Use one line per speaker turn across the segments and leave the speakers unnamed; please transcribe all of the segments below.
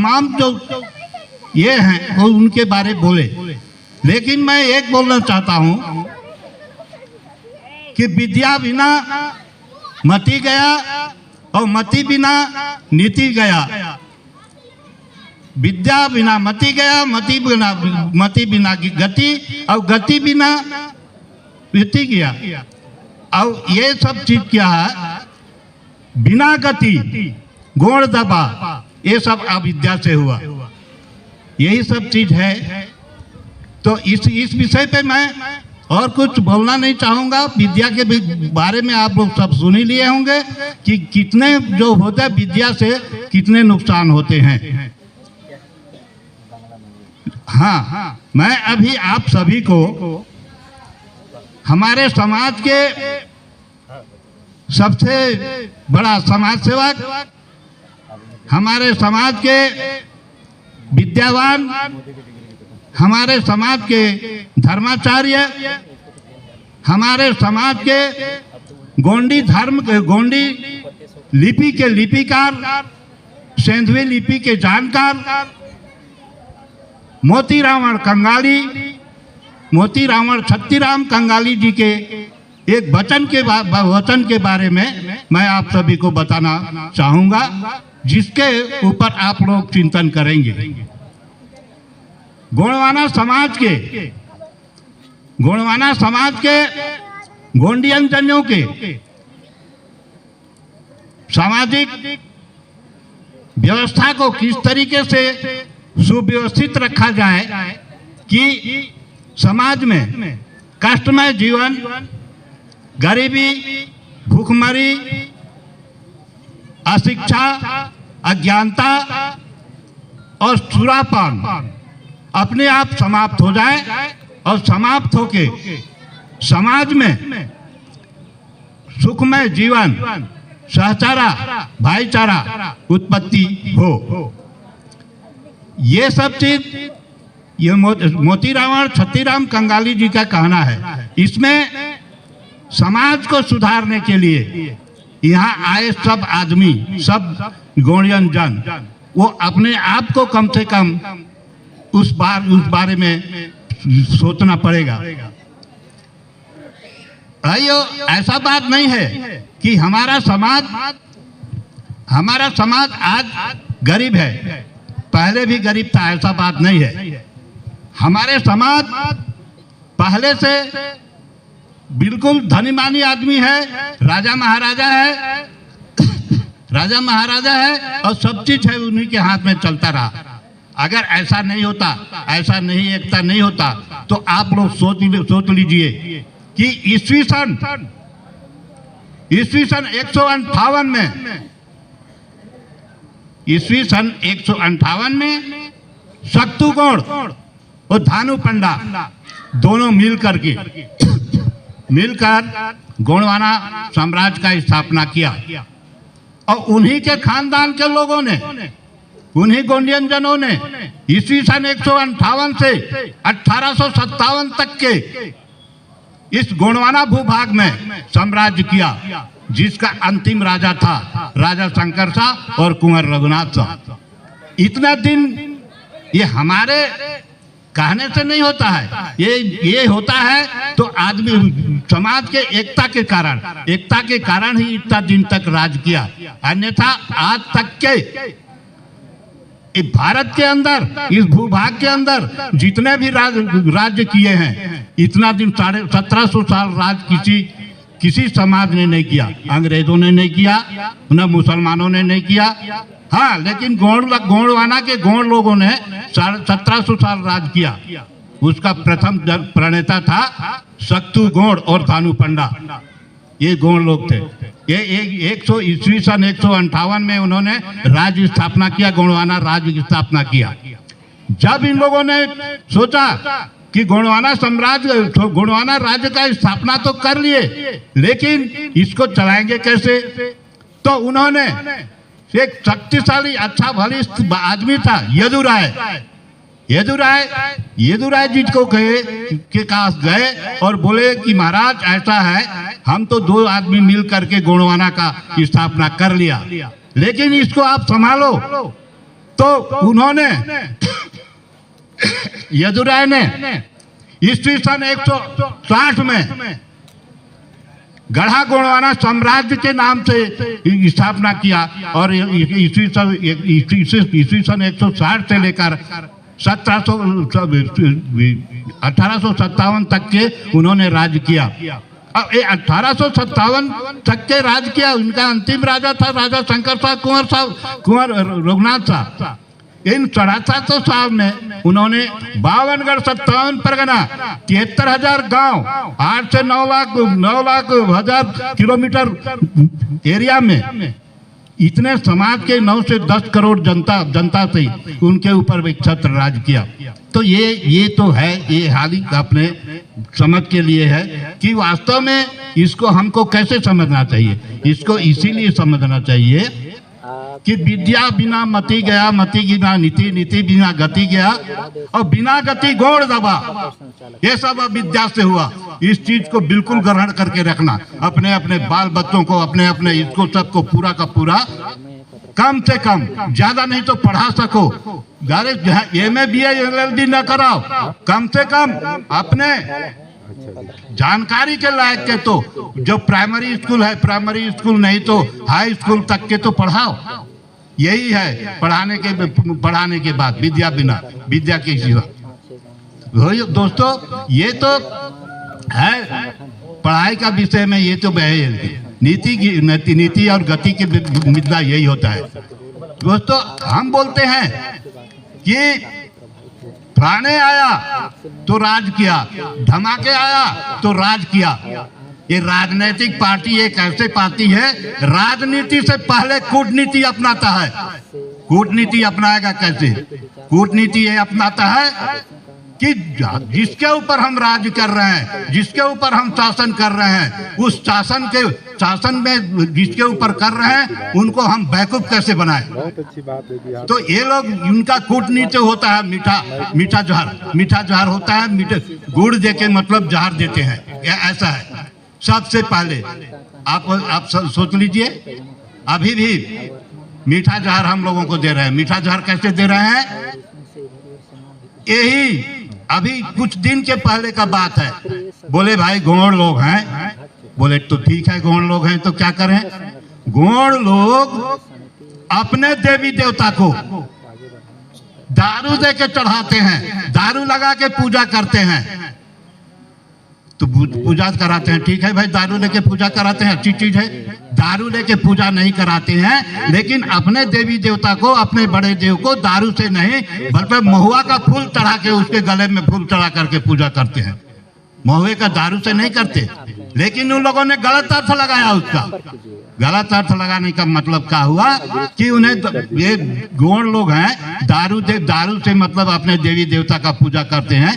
तमाम जो ये हैं वो उनके बारे बोले, लेकिन मैं एक बोलना चाहता हूँ कि विद्या बिना मति गया और मति बिना नीति गया। विद्या बिना मति गया, मति बिना गति, और गति बिना नीति गया। और ये सब चीज क्या है, बिना गति गुण दबा, ये सब अविद्या से हुआ, यही सब चीज है। तो इस विषय पे मैं और कुछ बोलना नहीं चाहूँगा। विद्या के बारे में आप लोग सब सुन ही लिए होंगे कि कितने जो होता है विद्या से कितने नुकसान होते हैं। हाँ, मैं अभी आप सभी को हमारे समाज के सबसे बड़ा समाज सेवक, हमारे समाज के विद्यावान, हमारे समाज के धर्माचार्य, हमारे समाज के गोंडी धर्म के गोंडी लिपि के लिपिकार, सेंधवी लिपि के जानकार, मोतीराम छत्तीराम कंगाली जी के एक वचन के बारे में मैं आप सभी को बताना चाहूँगा, जिसके ऊपर आप लोग चिंतन करेंगे। गोंडवाना समाज के गोंडियन जनों के सामाजिक व्यवस्था को किस तरीके से सुव्यवस्थित रखा जाए कि समाज में कष्टमय जीवन, गरीबी, भूखमरी, अशिक्षा, अज्ञानता और सुरापान अपने आप समाप्त हो जाए और समाप्त होके समाज में सुखमय जीवन, सहचारा, भाईचारा उत्पत्ति हो। ये सब चीज ये मोतीराम छत्तीराम कंगाली जी का कहना है। इसमें समाज को सुधारने के लिए यहाँ आए सब आदमी, सब गोंडियन जन, वो अपने आप को कम से कम उस बारे में सोचना पड़ेगा। अयो ऐसा बात नहीं है कि हमारा समाज आज गरीब है, पहले भी गरीब था, ऐसा बात नहीं है। हमारे समाज पहले से बिल्कुल धनी मानी आदमी है, राजा महाराजा है और सब चीज है उन्हीं के हाथ में चलता रहा। अगर ऐसा नहीं होता, ऐसा नहीं एकता नहीं होता, तो आप लोग सोच लीजिए कि ईस्वी सन 158 में शक्तुगौड़ और धानु पंडा दोनों मिलकर गोंडवाना साम्राज्य का स्थापना किया। और उन्हीं के खानदान के लोगों ने, उन्हीं गोंडियन जनों ने ईस्वी सन 158 से 1857 तक के इस गोंडवाना भूभाग में साम्राज्य किया, जिसका अंतिम राजा था राजा शंकर शाह और कुंवर रघुनाथ शाह। इतना दिन ये हमारे कहने से नहीं होता है, ये होता है तो आदमी समाज के एकता के कारण ही इतना दिन तक राज किया। अन्यथा आज तक के भारत के अंदर, इस भूभाग के अंदर जितने भी राज्य किए हैं, इतना दिन 1750 साल राज किसी समाज ने नहीं किया। अंग्रेजों ने नहीं किया, न मुसलमानों ने नहीं किया। हाँ, लेकिन गोंडवाना के गोंड लोगों ने 1700 साल राज किया। उसका प्रथम प्रणेता था शक्तु गोंड और धानु पंडा, ये गोंड लोग थे। ये ईस्वी सन 158 में उन्होंने राज्य स्थापना किया, गोंडवाना राज्य की स्थापना किया। जब इन लोगों ने सोचा कि गोंडवाना राज्य का स्थापना तो कर लिए, लेकिन इसको चलाएंगे कैसे, तो उन्होंने एक शक्तिशाली अच्छा बलिष्ठ आदमी था यदुराय जी को के पास गए और बोले कि महाराज ऐसा है, हम तो 2 आदमी मिल करके गोंडवाना का स्थापना कर लिया, लेकिन इसको आप संभालो, तो उन्होंने यदुराय ने ईस्वी सन 160 में गढ़ा गोंडवाना साम्राज्य के नाम से स्थापना किया और ईस्वी सन 160 से लेकर 1857 तक के उन्होंने राज किया। अब 1857 तक के राज किया। उनका अंतिम राजा था राजा शंकर साहब कुंवर रघुनाथ साहब। इन 750 साल में उन्होंने 52गढ़ 57 परगना 73,000 गांव 8 से 9 लाख हजार किलोमीटर एरिया में इतने समाज के 9 से 10 करोड़ जनता से उनके ऊपर एक छत्र राज किया। तो ये तो है, ये हाल ही अपने समझ के लिए है कि वास्तव में इसको हमको कैसे समझना चाहिए। इसको इसीलिए समझना चाहिए कि विद्या बिना मति गया, मति बिना नीति, नीति बिना गति गया और बिना गति गौड़ दबा। ये सब अविद्या से हुआ। इस चीज को बिल्कुल ग्रहण करके रखना। अपने अपने बाल बच्चों को अपने अपने इसको सबको पूरा का पूरा कम से कम, ज्यादा नहीं तो पढ़ा सको। MA BA LLB न कराओ, कम से कम अपने जानकारी के लायक के तो जो प्राइमरी स्कूल है, प्राइमरी स्कूल नहीं तो हाई स्कूल तक के तो पढ़ाओ। यही है पढ़ाने के बाद विद्या बिना विद्या के सिवा। दोस्तों ये तो है पढ़ाई का विषय में, ये तो नीति और गति की मुद्दा यही होता है। दोस्तों हम बोलते हैं कि फलाने आया तो राज किया, धमाके आया तो राज किया। ये राजनीतिक पार्टी एक ऐसे पार्टी है, राजनीति से पहले कूटनीति अपनाता है। कूटनीति अपनाएगा कैसे? कूटनीति ये अपनाता है कि जिसके ऊपर हम राज कर रहे हैं, जिसके ऊपर हम शासन कर रहे हैं, उस शासन में जिसके ऊपर कर रहे हैं उनको हम बेवकूफ कैसे बनाएं।
बहुत अच्छी बात है।
तो ये लोग, उनका कूटनीति होता है मीठा जहर होता है। मीठे गुड़ दे के मतलब जहर देते हैं, ऐसा है। सबसे पहले आप सोच लीजिए, अभी भी मीठा जहर हम लोगों को दे रहे हैं। मीठा जहर कैसे दे रहे हैं? यही अभी कुछ दिन के पहले का बात है। बोले भाई गोंड लोग हैं। बोले तो ठीक है, गोंड लोग हैं तो क्या करें? गोंड लोग अपने देवी देवता को दारू दे के चढ़ाते हैं, दारू लगा के पूजा करते हैं। तो पूजा कराते हैं, ठीक है भाई, दारू लेके पूजा कराते हैं, अच्छी चीज है। दारू लेके पूजा नहीं कराते हैं, लेकिन अपने देवी देवता को, अपने बड़े देव को दारू से नहीं बल्कि महुआ का फूल चढ़ा के, उसके गले में फूल चढ़ा करके पूजा करते हैं। महुए का दारू से नहीं करते। लेकिन उन लोगों ने गलत अर्थ लगाया उसका। गलत अर्थ लगाने का मतलब क्या हुआ कि उन्हें, ये गोंड लोग हैं, दारू से मतलब अपने देवी देवता का पूजा करते हैं,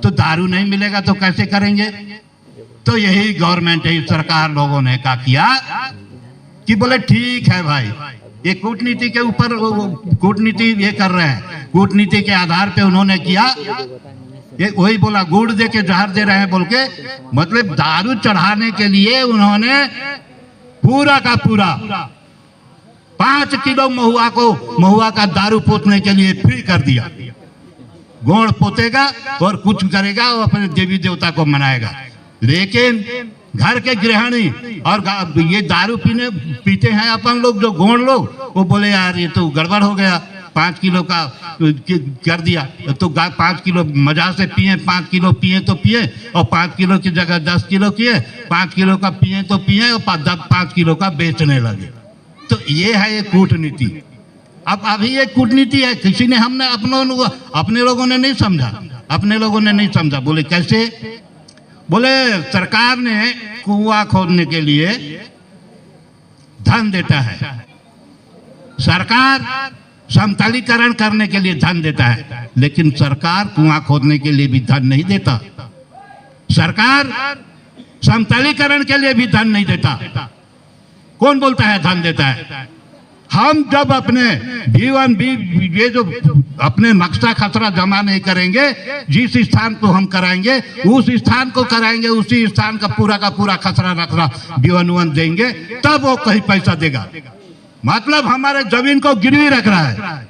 तो दारू नहीं मिलेगा तो कैसे करेंगे? तो यही गवर्नमेंट है, सरकार लोगों ने क्या किया कि बोले ठीक है भाई, ये कूटनीति के ऊपर कूटनीति ये कर रहे हैं। कूटनीति के आधार पे उन्होंने किया, ये वही बोला गुड़ दे के जहर दे रहे हैं बोल के, मतलब दारू चढ़ाने के लिए उन्होंने पूरा का पूरा 5 किलो महुआ का दारू पोतने के लिए फ्री कर दिया। गोंड पोतेगा और कुछ करेगा, वो अपने देवी देवता को मनाएगा। लेकिन घर के गृहिणी और ये दारू पीते हैं अपन लोग, जो गोंड लोग, वो बोले यार ये तो गड़बड़ हो गया, 5 किलो का कर दिया तो 5 किलो मजा से पिए, 5 किलो पिए तो पिए और 5 किलो की जगह 10 किलो किए, 5 किलो का पिए तो पिए और 5 किलो का बेचने लगे। तो ये है ये कूटनीति। अब अभी ये कूटनीति है, किसी ने हमने अपने लोगों ने नहीं समझा। अपने लोगों ने नहीं समझा। बोले कैसे? बोले सरकार ने कुआं खोदने के लिए धन देता है, सरकार समतलीकरण करने के लिए धन देता है, लेकिन सरकार कुआं खोदने के लिए भी धन नहीं देता। सरकार समतलीकरण के लिए भी धन नहीं देता। कौन बोलता है धन देता है? हम जब अपने B1 ये जो अपने नक्शा खसरा जमा नहीं करेंगे, जिस स्थान को हम कराएंगे उस स्थान को कराएंगे, उसी स्थान का पूरा खसरा रखना B1 देंगे, तब वो कहीं पैसा देगा। मतलब हमारे जमीन को गिरवी रख रहा है।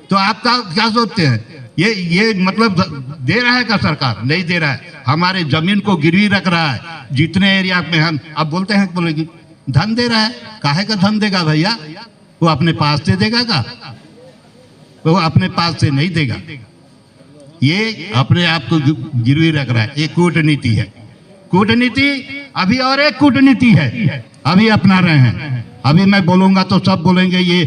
तो आप क्या सोचते हैं? ये मतलब दे रहा है क्या सरकार? नहीं दे रहा है। हमारे जमीन को गिरवी रख रहा है जितने एरिया में हम, अब बोलते हैं बोलेगी धन दे रहा है। काहे का धन देगा भैया? वो अपने पास से देगा का? वो अपने पास से नहीं देगा, ये अपने आप को गिरवी रख रहा है। ये कूटनीति है। कूटनीति अभी और एक कूटनीति है अभी अपना रहे हैं। अभी मैं बोलूंगा तो सब बोलेंगे ये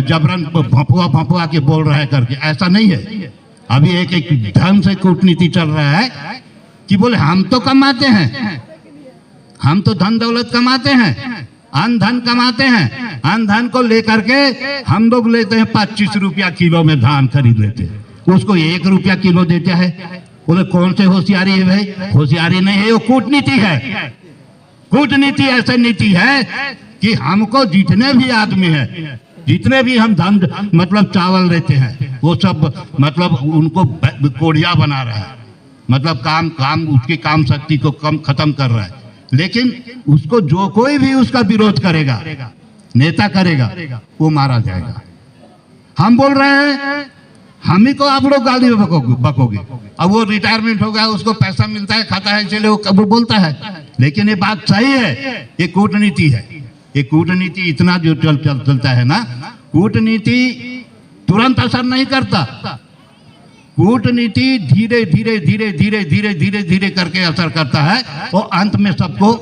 जबरन भंपुआ के बोल रहा है करके, ऐसा नहीं है। अभी एक ढंग से कूटनीति चल रहा है कि बोले हम तो कमाते हैं, हम तो धन दौलत कमाते हैं, अन्न धन कमाते हैं, अन्न धन को लेकर के हम लोग लेते हैं 25 रुपया किलो में धान खरीद लेते हैं, उसको 1 रुपया किलो देते हैं। बोले कौन से होशियारी है भाई? होशियारी नहीं है, वो कूटनीति है। कूटनीति ऐसे नीति है कि हमको जितने भी आदमी हैं, जितने भी हम धन मतलब चावल लेते हैं, वो सब मतलब उनको कोढ़िया बना रहा है, मतलब काम उसकी काम शक्ति को कम खत्म कर रहा है। लेकिन उसको जो कोई भी उसका विरोध करेगा, नेता करेगा, वो मारा जाएगा। हम बोल रहे हैं हम ही को आप लोग गाली बकोगे। अब वो रिटायरमेंट हो गया, उसको पैसा मिलता है, खाता है, चले वो बोलता है। लेकिन ये बात सही है, ये कूटनीति है। ये कूटनीति इतना जो चलता है ना, कूटनीति तुरंत असर नहीं करता। कूटनीति धीरे धीरे धीरे धीरे धीरे धीरे धीरे करके असर करता है और अंत में सबको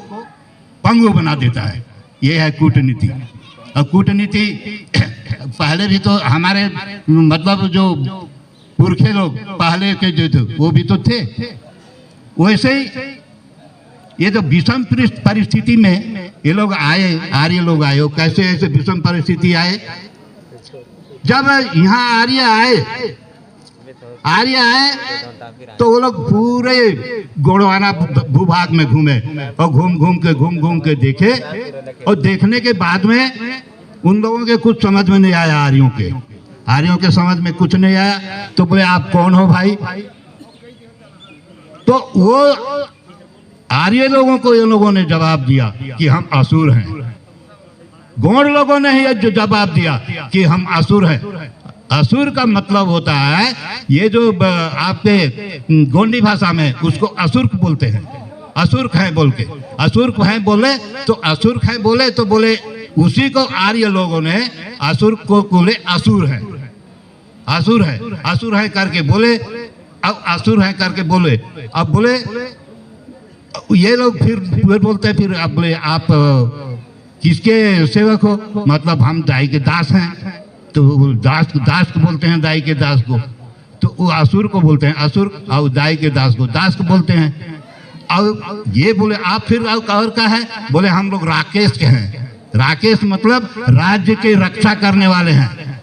पंगु बना देता है। ये है कूटनीति। और कूटनीति पहले भी तो हमारे मतलब जो पुरखे लोग पहले के जो थे वो भी तो थे। वैसे ही ये जो विषम परिस्थिति में ये लोग आए, आर्य लोग आए। कैसे ऐसे विषम परिस्थिति आए? जब यहाँ आर्य आए तो वो लोग पूरे गोंडवाना भूभाग में घूमे और घूम घूम के देखे। और देखने के बाद में उन लोगों के कुछ समझ में नहीं आया। आर्यों के समझ में कुछ नहीं आया। तो बोले आप कौन हो भाई? तो वो आर्य लोगों को ये लोगों ने जवाब दिया कि हम असुर हैं। गोंड लोगों ने ही जो जवाब दिया कि हम असुर हैं। असुर का मतलब होता है ये जो आपके गोंडी भाषा में उसको असुर्क बोलते हैं। असुर्क हैं बोल के, असुर्क हैं बोले तो असुर्क हैं बोले तो बोले उसी को आर्य लोगों ने असुर को बोले असुर है, असुर है, असुर है करके बोले। अब असुर है करके बोले, अब बोले ये लोग फिर बोलते हैं, फिर अब बोले आप किसके सेवक हो? मतलब हम दाई के दास हैं। तो दास को बोलते हैं, दाई के दास को। तो वो असुर को बोलते हैं असुर, और दाई के दास को बोलते हैं। और ये बोले आप फिर और का है? बोले हम लोग राकेश के हैं। राकेश मतलब राज्य की रक्षा करने वाले हैं।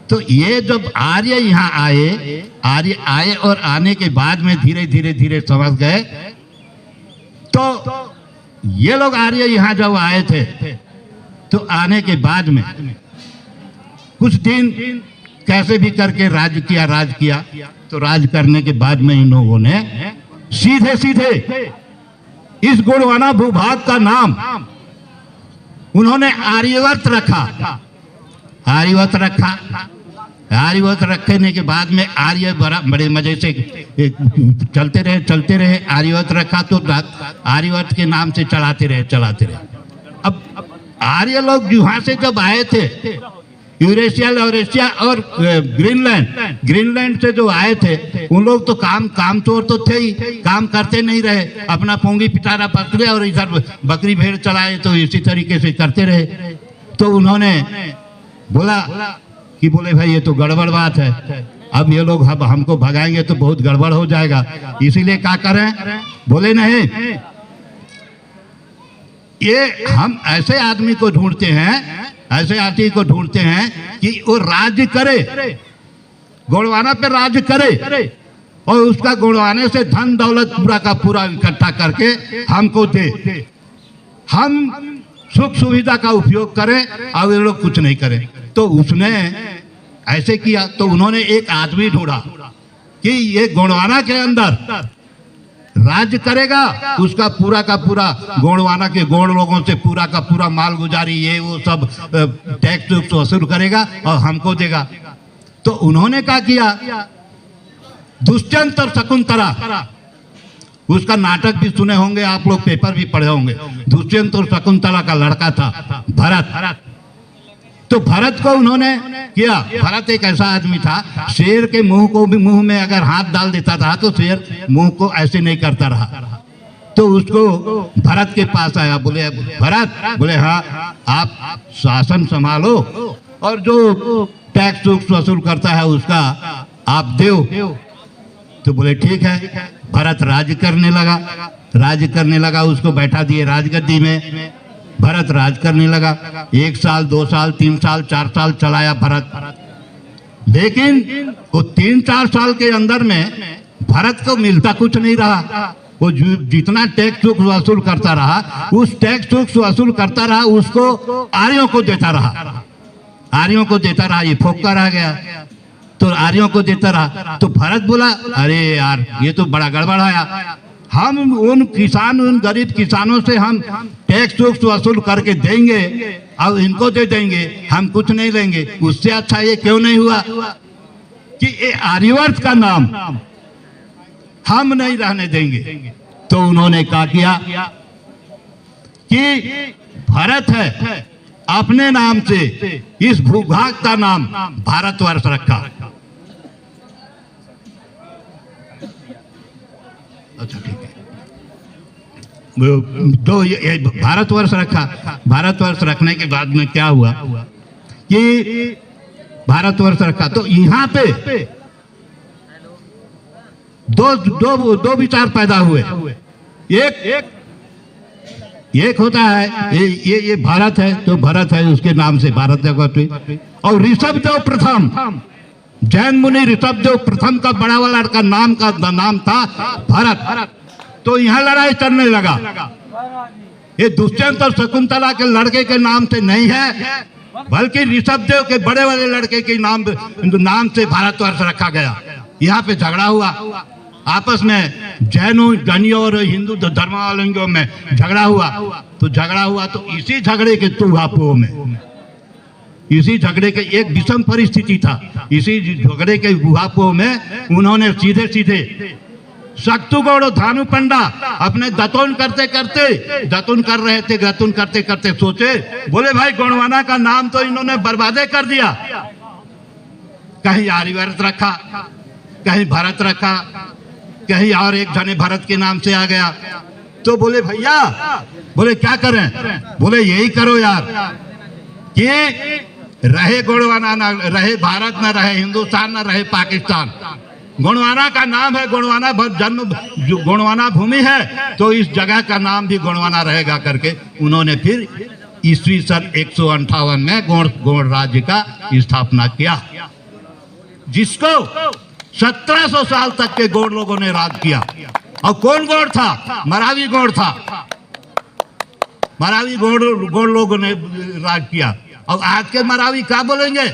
तो ये जब आर्य यहाँ आए और आने के बाद में धीरे धीरे धीरे समझ गए। तो ये लोग आर्य यहाँ जब आए थे तो आने के बाद में कुछ दिन कैसे भी करके राज किया। तो राज करने के बाद में इन लोगों ने सीधे सीधे इस गोंडवाना भूभाग का नाम उन्होंने आर्यवर्त रखा। आर्यवर्त रखने के बाद में आर्य बड़े मजे से चलते रहे। आर्यवर्त रखा तो आर्यवर्त के नाम से चलाते रहे। अब आर्य लोग यहाँ से जब आए थे यूरेशिया और ग्रीनलैंड से जो आए थे, उन लोग तो काम चोर तो थे ही, काम करते नहीं रहे। अपना पोंगी पिटारा पकड़े और इधर बकरी भेड़ चलाए, तो इसी तरीके से करते रहे। तो उन्होंने बोला कि बोले भाई ये तो गड़बड़ बात है, अब ये लोग हमको भगाएंगे तो बहुत गड़बड़ हो जाएगा, इसीलिए क्या करें? बोले नहीं, ये हम ऐसे आदमी को ढूंढते हैं कि वो राज्य करे, गोंडवाना पे राज्य करे और उसका गोंडवाने से धन दौलत पूरा का पूरा इकट्ठा करके हमको दे, हम सुख सुविधा का उपयोग करें और ये लोग कुछ नहीं करें। तो उसने ऐसे किया। तो उन्होंने एक आदमी ढूंढा कि ये गोंडवाना के अंदर राज्य करेगा, उसका पूरा का पूरा गोंडवाना के गोंड लोगों से पूरा का पूरा माल गुजारी ये वो सब टैक्स वसूल करेगा और हमको देगा। तो उन्होंने क्या किया, दुष्यंत और शकुंतला, उसका नाटक भी सुने होंगे आप लोग, पेपर भी पढ़े होंगे। दुष्यंत और शकुंतला का लड़का था भरत। तो भरत को उन्होंने किया। भरत एक ऐसा आदमी था, शेर के मुंह में अगर हाथ डाल देता था तो शेर मुंह को ऐसे नहीं करता रहा। तो उसको भरत के पास आया, बोले भरत, बोले हाँ आप शासन संभालो और जो टैक्स वसूल करता है उसका आप दो। तो बोले ठीक है। भरत राज करने लगा, उसको बैठा दिए राजगद्दी में। भरत राज करने लगा, 1 साल 2 साल 3 साल 4 साल चलाया भरत। लेकिन वो 3-4 साल के अंदर में भरत को मिलता कुछ नहीं रहा। वो जितना टैक्स वसूल करता रहा, उस टैक्स वसूल करता रहा उसको आर्यों को देता रहा। ये फोक्का रह गया तो आर्यों को देता रहा। तो भरत बोला अरे यार ये तो बड़ा गड़बड़ाया, हम उन गरीब किसानों से हम टैक्स वसूल करके देंगे और इनको दे देंगे, हम कुछ नहीं लेंगे। उससे अच्छा ये क्यों नहीं हुआ कि ये आर्यवर्त का नाम हम नहीं रहने देंगे। तो उन्होंने क्या किया कि भरत है अपने नाम से इस भूभाग का नाम भारतवर्ष रखा। अच्छा ठीक है, तो ये भारतवर्ष रखा। भारतवर्ष रखने के बाद में क्या हुआ कि भारतवर्ष रखा तो यहाँ पे दो विचार पैदा हुए। एक होता है ये भारत है तो भारत है उसके नाम से भारत जगत। और ऋषभदेव प्रथम, जैन मुनि ऋषभदेव प्रथम का बड़ा वाला का नाम था भरत। तो यहाँ लड़ाई चलने लगा। ये दुष्यंत और शकुंतला के लड़के के नाम से नहीं है, बल्कि ऋषभदेव के बड़े वाले लड़के के नाम से भारतवर्ष रखा गया। यहाँ पे झगड़ा हुआ आपस में, जैनियों और हिंदू धर्मावलंबियों में झगड़ा हुआ। तो इसी झगड़े के तुहापों में, इसी झगड़े के एक विषम परिस्थिति था। इसी झगड़े के गुहापों में उन्होंने सीधे सीधे शक्तुगौड़ और धानु पंडा अपने दतुन करते करते सोचे, बोले भाई गोंडवाना का नाम तो इन्होंने बर्बादे कर दिया। कहीं आर्यवर्त रखा, कहीं भरत रखा, कहीं और एक जने भरत के नाम से आ गया। तो बोले भैया, बोले क्या करें? बोले यही करो यार कि रहे गोंडवाना ना रहे भारत, ना रहे हिंदुस्तान, ना रहे पाकिस्तान। गोंडवाना का नाम है, गोंडवाना जन्म गोंडवाना भूमि है, तो इस जगह का नाम भी गोंडवाना रहेगा करके उन्होंने फिर ईस्वी सन 158 में गोंड राज्य का स्थापना किया, जिसको 1700 साल तक के गोंड लोगों ने राज किया। और कौन गोंड था? मरावी गोंड था। मरावी गोंड लोगों ने राज किया। और आज के मरावी क्या बोलेंगे?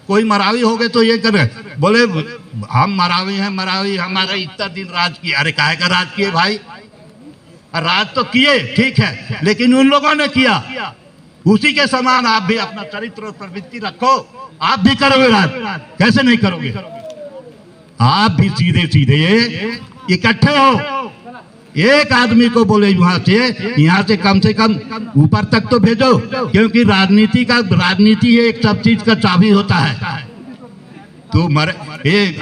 कोई मरावी हो गए तो ये कर बोले हम मरावी हैं, मरावी हमारा इतना दिन राज किया। अरे काहे का राज किए भाई? राज तो किए ठीक है, लेकिन उन लोगों ने किया। उसी के समान आप भी अपना चरित्र और प्रवृत्ति रखो, आप भी करोगे राज। कैसे नहीं करोगे? आप भी सीधे सीधे इकट्ठे हो। एक आदमी को बोले यहाँ से कम ऊपर तक तो भेजो, क्योंकि राजनीति एक सब चीज का चाबी होता है। तो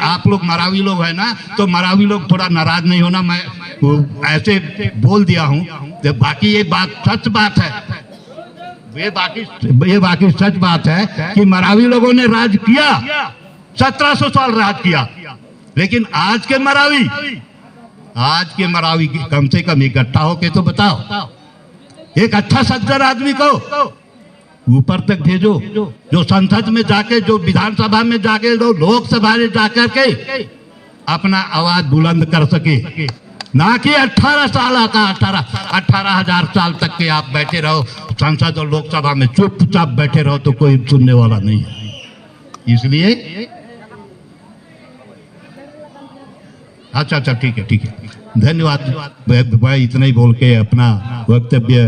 आप लोग मरावी लोग है ना, तो मरावी लोग थोड़ा नाराज नहीं होना, मैं ऐसे बोल दिया हूँ। तो बाकी ये बात सच बात है, ये बाकी सच बात है कि मरावी लोगों ने राज किया, 1700 साल राज किया। लेकिन आज के मरावी कम से कम इकट्ठा होके तो बताओ, एक अच्छा सज्जन आदमी को ऊपर तक भेजो, जो संसद में जाके, जो विधानसभा में जाके, जो लोकसभा में जाकर के अपना आवाज बुलंद कर सके। ना कि 18 साल का 18,000 साल तक के आप बैठे रहो संसद और लोकसभा में, चुपचाप बैठे रहो तो कोई सुनने वाला नहीं है। इसलिए अच्छा ठीक है, धन्यवाद। मैं इतना ही बोल के अपना वक्तव्य